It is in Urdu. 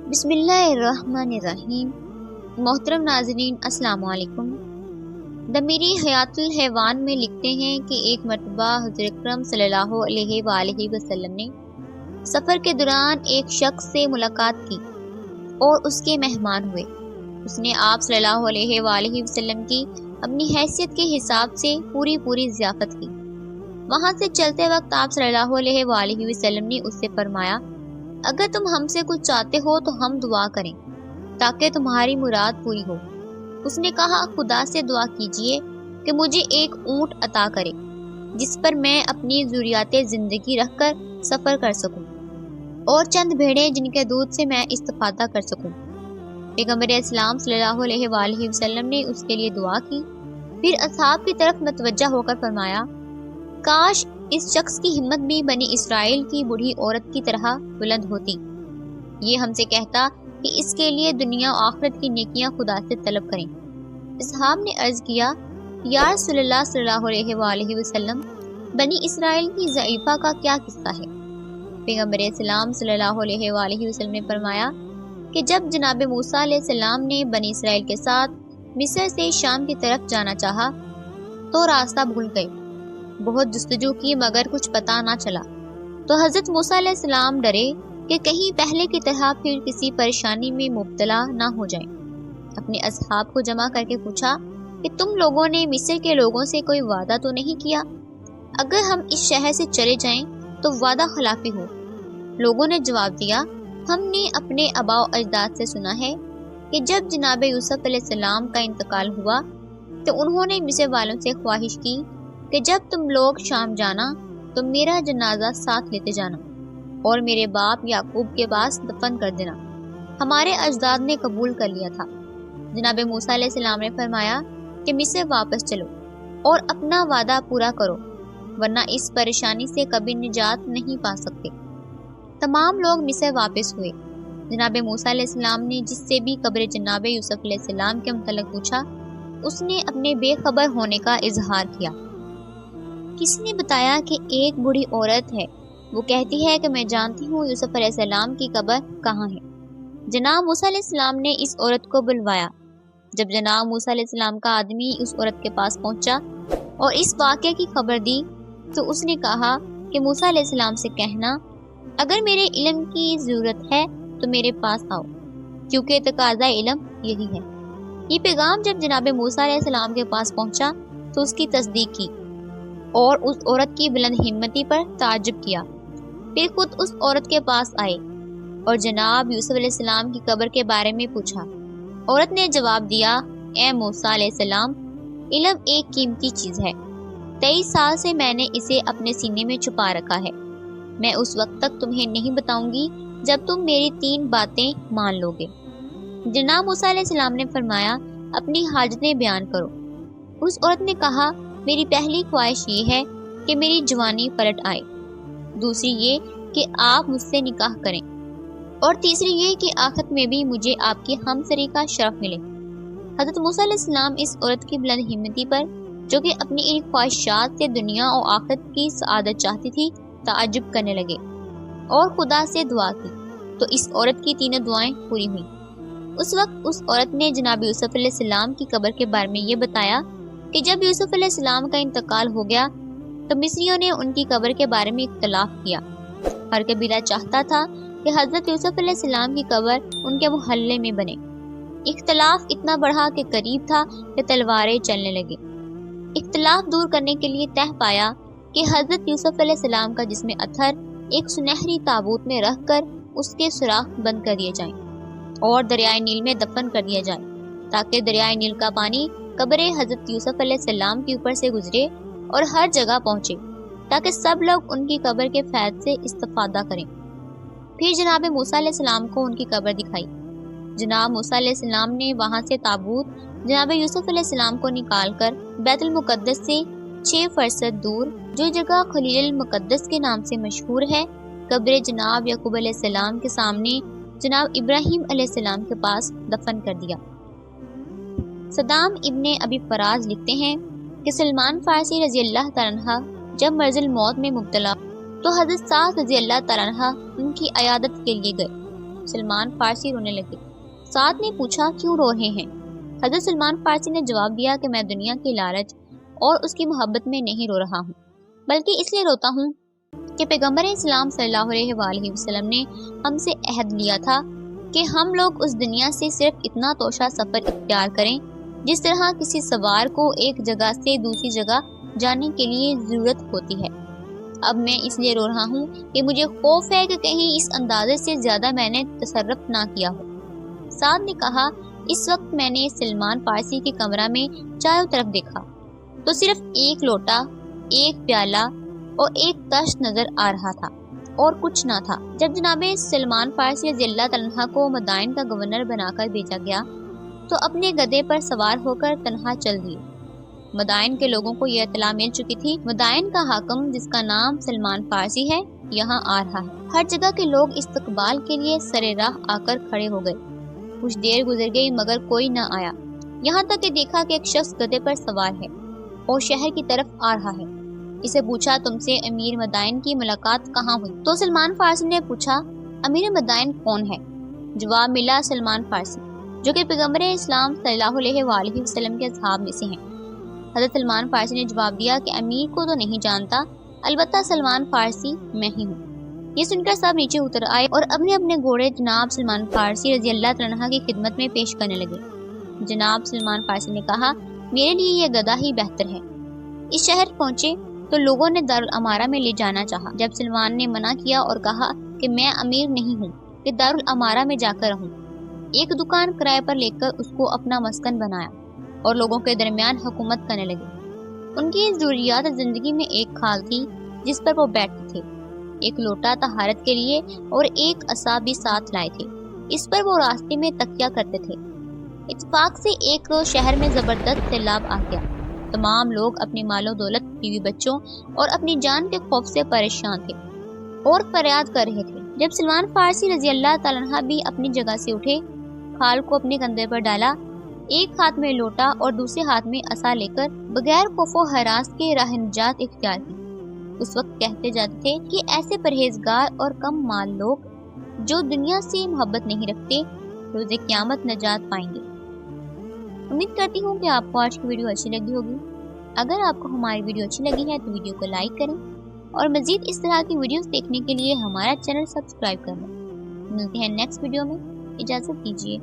بسم اللہ الرحمن الرحیم۔ محترم ناظرین السلام علیکم۔ دمیری حیات الحیوان میں لکھتے ہیں کہ ایک مرتبہ حضرت اکرم صلی اللہ علیہ وآلہ وسلم نے سفر کے دوران ایک شخص سے ملاقات کی اور اس کے مہمان ہوئے۔ اس نے آپ صلی اللہ علیہ وآلہ وسلم کی اپنی حیثیت کے حساب سے پوری ضیافت کی۔ وہاں سے چلتے وقت آپ صلی اللہ علیہ وآلہ وسلم نے اس سے فرمایا، اگر تم ہم سے کچھ چاہتے ہو تو ہم دعا کریں تاکہ تمہاری مراد پوری ہو۔ اس نے کہا، خدا سے دعا کیجئے کہ مجھے ایک اونٹ عطا کرے جس پر میں اپنی ضروریات زندگی رکھ کر سفر کر سکوں، اور چند بھیڑیں جن کے دودھ سے میں استفادہ کر سکوں۔ پیغمبر اسلام صلی اللہ علیہ وآلہ وسلم نے اس کے لیے دعا کی، پھر اصحاب کی طرف متوجہ ہو کر فرمایا، کاش اس شخص کی ہمت بھی بنی اسرائیل کی بوڑھی عورت کی طرح بلند ہوتی، یہ ہم سے کہتا کہ اس کے لیے دنیا و آخرت کی نیکیاں خدا سے طلب کریں۔ اصحاب نے عرض کیا، یا رسول اللہ صلی اللہ علیہ وآلہ وسلم، بنی اسرائیل کی ضعیفہ کا کیا قصہ ہے؟ پیغمبر اسلام صلی اللہ علیہ وآلہ وسلم نے فرمایا کہ جب جناب موسیٰ علیہ السلام نے بنی اسرائیل کے ساتھ مصر سے شام کی طرف جانا چاہا تو راستہ بھول گئے، بہت جستجو کی مگر کچھ پتہ نہ چلا، تو حضرت موسیٰ علیہ السلام ڈرے کہ کہیں پہلے کی طرح پھر کسی پریشانی میں مبتلا نہ ہو جائیں۔ اپنے اصحاب کو جمع کر کے پوچھا کہ تم لوگوں نے مصر کے لوگوں سے کوئی وعدہ تو نہیں کیا؟ اگر ہم اس شہر سے چلے جائیں تو وعدہ خلافی ہو۔ لوگوں نے جواب دیا، ہم نے اپنے آباء و اجداد سے سنا ہے کہ جب جناب یوسف علیہ السلام کا انتقال ہوا تو انہوں نے مصر والوں سے خواہش کی کہ جب تم لوگ شام جانا تو میرا جنازہ ساتھ لیتے جانا اور میرے باپ یعقوب کے پاس دفن کر دینا۔ ہمارے اجداد نے قبول کر لیا تھا۔ جناب موسیٰ علیہ السلام نے فرمایا کہ مصر واپس چلو اور اپنا وعدہ پورا کرو، ورنہ اس پریشانی سے کبھی نجات نہیں پا سکتے۔ تمام لوگ مصر واپس ہوئے۔ جناب موسیٰ علیہ السلام نے جس سے بھی قبر جناب یوسف علیہ السلام کے متعلق پوچھا، اس نے اپنے بے خبر ہونے کا اظہار کیا۔ کسی نے بتایا کہ ایک بوڑھی عورت ہے، وہ کہتی ہے کہ میں جانتی ہوں یوسف علیہ السلام کی قبر کہاں ہے۔ جناب موسیٰ علیہ السلام نے اس عورت کو بلوایا۔ جب جناب موسیٰ علیہ السلام کا آدمی اس عورت کے پاس پہنچا اور اس واقعے کی خبر دی تو اس نے کہا کہ موسیٰ علیہ السلام سے کہنا، اگر میرے علم کی ضرورت ہے تو میرے پاس آؤ، کیونکہ تقاضا علم یہی ہے۔ یہ پیغام جب جناب موسیٰ علیہ السلام کے پاس پہنچا تو اس کی تصدیق کی اور اس عورت کی بلند ہمتی پر تعجب کیا۔ پھر خود اس عورت کے پاس آئے اور جناب یوسف علیہ السلام کی قبر کے بارے میں پوچھا۔ عورت نے جواب دیا، اے موسیٰ علیہ السلام، علم ایک قیمتی چیز ہے، 23 سال سے میں نے اسے اپنے سینے میں چھپا رکھا ہے، میں اس وقت تک تمہیں نہیں بتاؤں گی جب تم میری 3 باتیں مان لو گے۔ جناب موسیٰ علیہ السلام نے فرمایا، اپنی حاجتیں بیان کرو۔ اس عورت نے کہا، میری پہلی خواہش یہ ہے کہ میری جوانی پلٹ آئے، دوسری یہ کہ آپ مجھ سے نکاح کریں، اور تیسری یہ کہ آخرت میں بھی مجھے آپ کی ہمسری کا شرف ملے۔ حضرت موسیٰ علیہ السلام اس عورت کی بلند ہمتی پر، جو کہ اپنی ان خواہشات سے دنیا اور آخرت کی سعادت چاہتی تھی، تعجب کرنے لگے اور خدا سے دعا کی، تو اس عورت کی 3 دعائیں پوری ہوئیں۔ اس وقت اس عورت نے جناب یوسف علیہ السلام کی قبر کے بارے میں یہ بتایا کہ جب یوسف علیہ السلام کا انتقال ہو گیا تو مصریوں نے ان کی قبر کے بارے میں اختلاف کیا۔ ہر قبیلہ چاہتا تھا کہ حضرت یوسف علیہ السلام کی قبر ان کے محلے میں بنے۔ اختلاف اتنا بڑھا کہ قریب تھا کہ تلواریں چلنے لگے۔ اختلاف دور کرنے کے لیے طے پایا کہ حضرت یوسف علیہ السلام کا جسم اطہر ایک سنہری تابوت میں رکھ کر اس کے سوراخ بند کر دیے جائیں اور دریائے نیل میں دفن کر دیا جائے، تاکہ دریائے نیل کا پانی قبر حضرت یوسف علیہ السلام کے اوپر سے گزرے اور ہر جگہ پہنچے، تاکہ سب لوگ ان کی قبر کے فیض سے استفادہ کریں۔ پھر جناب موسیٰ علیہ السلام کو ان کی قبر دکھائی۔ جناب موسیٰ علیہ السلام نے وہاں سے تابوت جناب یوسف علیہ السلام کو نکال کر بیت المقدس سے 6 فرسخ دور، جو جگہ خلیل المقدس کے نام سے مشہور ہے، قبر جناب یعقوب علیہ السلام کے سامنے جناب ابراہیم علیہ السلام کے پاس دفن کر دیا۔ صدام ابن ابی فراز لکھتے ہیں کہ سلمان فارسی رضی اللہ تعالیٰ عنہ جب مرض الموت میں مبتلا تو حضرت سعد رضی اللہ تعالیٰ عنہ ان کی عیادت کے لیے گئے۔ سلمان فارسی رونے لگے۔ سعد نے پوچھا کیوں رو رہے ہیں؟ حضرت سلمان فارسی نے جواب دیا کہ میں دنیا کی لالچ اور اس کی محبت میں نہیں رو رہا ہوں، بلکہ اس لیے روتا ہوں کہ پیغمبر اسلام صلی اللہ علیہ وآلہ وسلم نے ہم سے عہد لیا تھا کہ ہم لوگ اس دنیا سے صرف اتنا توشہ سفر اختیار کریں جس طرح کسی سوار کو ایک جگہ سے دوسری جگہ جانے کے لیے ضرورت ہوتی ہے۔ اب میں اس لیے رو رہا ہوں کہ مجھے خوف ہے کہ کہیں اس اندازے سے زیادہ میں نے تصرف نہ کیا ہو۔ سعد نے کہا اس وقت میں نے سلمان فارسی کے کمرہ میں چاروں طرف دیکھا تو صرف ایک لوٹا، ایک پیالہ اور ایک تشت نظر آ رہا تھا اور کچھ نہ تھا۔ جب جناب سلمان فارسی رضی اللہ تعالیٰ عنہ کو مدائن کا گورنر بنا کر بھیجا گیا تو اپنے گدھے پر سوار ہو کر تنہا چل دیے۔ مدائن کے لوگوں کو یہ اطلاع مل چکی تھی مدائن کا حاکم جس کا نام سلمان فارسی ہے یہاں آ رہا ہے۔ ہر جگہ کے لوگ استقبال کے لیے سرے راہ آ کر کھڑے ہو گئے۔ کچھ دیر گزر گئی مگر کوئی نہ آیا، یہاں تک کہ دیکھا کہ ایک شخص گدھے پر سوار ہے اور شہر کی طرف آ رہا ہے۔ اسے پوچھا تم سے امیر مدائن کی ملاقات کہاں ہوئی؟ تو سلمان فارسی نے پوچھا امیر مدائن کون ہے؟ جواب ملا سلمان فارسی جو کہ پیغمبر اسلام صلی اللہ علیہ وآلہ وسلم کے اصحاب میں سے ہیں۔ حضرت سلمان فارسی نے جواب دیا کہ امیر کو تو نہیں جانتا، البتہ سلمان فارسی میں ہی ہوں۔ یہ سن کر سب نیچے اتر آئے اور اپنے اپنے گھوڑے جناب سلمان فارسی رضی اللہ تعالیٰ عنہ کی خدمت میں پیش کرنے لگے۔ جناب سلمان فارسی نے کہا میرے لیے یہ گدھا ہی بہتر ہے۔ اس شہر پہنچے تو لوگوں نے دارالامارہ میں لے جانا چاہا۔ جب سلمان نے منع کیا اور کہا کہ میں امیر نہیں ہوں کہ دارالامارہ میں جا کر رہوں، ایک دکان کرائے پر لے کر اس کو اپنا مسکن بنایا اور لوگوں کے درمیان حکومت کرنے لگے۔ ان کی ضروریات زندگی میں ایک کھال تھی جس پر وہ بیٹھتے تھے، ایک لوٹا طہارت کے لیے اور ایک عصا بھی ساتھ لائے تھے، اس پر وہ راستے میں تکیہ کرتے تھے۔ اتفاق سے ایک شہر میں زبردست سیلاب آ گیا۔ تمام لوگ اپنے مال و دولت، بیوی بچوں اور اپنی جان کے خوف سے پریشان تھے اور فریاد کر رہے تھے۔ جب سلمان فارسی رضی اللہ تعالیٰ عنہ بھی اپنی جگہ سے اٹھے، کھال کو اپنے کندھے پر ڈالا، ایک ہاتھ میں لوٹا اور دوسرے ہاتھ میں عصا لے کر بغیر خوف و ہراس کے راہ نجات اختیار کی۔ اس وقت کہتے جاتے تھے کہ ایسے پرہیزگار اور کم مال لوگ جو دنیا سے محبت نہیں رکھتے روز قیامت نجات پائیں گے۔ امید کرتی ہوں کہ آپ کو آج کی ویڈیو اچھی لگی ہوگی۔ اگر آپ کو ہماری ویڈیو اچھی لگی ہے تو ویڈیو کو لائک کریں اور مزید اس طرح کی ویڈیوز دیکھنے کے لیے ہمارا چینل سبسکرائب کریں۔ ملتے ہیں نیکسٹ ویڈیو میں، اجازت دیجیے۔